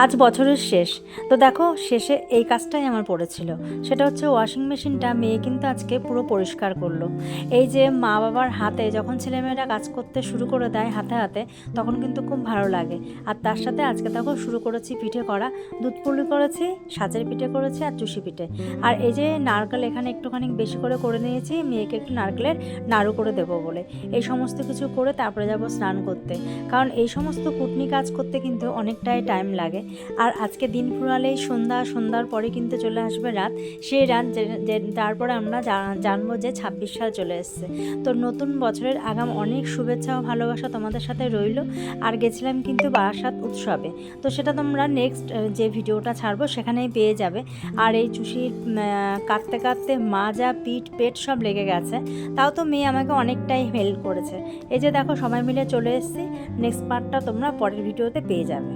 আজ বছরের শেষ। তো দেখো শেষে এই কাজটাই আমার পড়েছিল, সেটা হচ্ছে ওয়াশিং মেশিনটা মেয়ে কিন্তু আজকে পুরো পরিষ্কার করলো। এই যে মা বাবার হাতে যখন ছেলেমেয়েরা কাজ করতে শুরু করে দেয় হাতে হাতে, তখন কিন্তু খুব ভালো লাগে। আর তার সাথে আজকে দেখো শুরু করেছি পিঠে করা, দুধ পুলি করেছি, সাজের পিঠে করেছি আর চুষি পিঠে। আর এই যে নারকেল এখানে একটুখানি বেশি করে নিয়েছি, মেয়েকে একটু নারকেলের নাড়ু করে দেবো বলে। এই সমস্ত কিছু করে তারপরে যাব স্নান করতে, কারণ এই সমস্ত কুটনি কাজ করতে কিন্তু অনেকটাই টাইম লাগে। আর আজকে দিন ফুরালেই সন্ধ্যার পরে কিন্তু চলে আসবে রাত। সেই রাত যে তারপরে আমরা জানবো যে 26 সাল চলে এসছে। তো নতুন বছরের আগাম অনেক শুভেচ্ছা ও ভালোবাসা তোমাদের সাথে রইল। আর গেছিলাম কিন্তু বারাসাত উৎসবে, তো সেটা তোমরা নেক্সট যে ভিডিওটা ছাড়বো সেখানেই পেয়ে যাবে। আর এই চুষি কাটতে কাটতে মাজা পিঠ পেট সব লেগে গেছে, তাও তো মেয়ে আমাকে অনেকটাই হেল্প করেছে। এই যে দেখো সবাই মিলে চলে এসেছি, নেক্সট পার্টটা তোমরা পরের ভিডিওতে পেয়ে যাবে।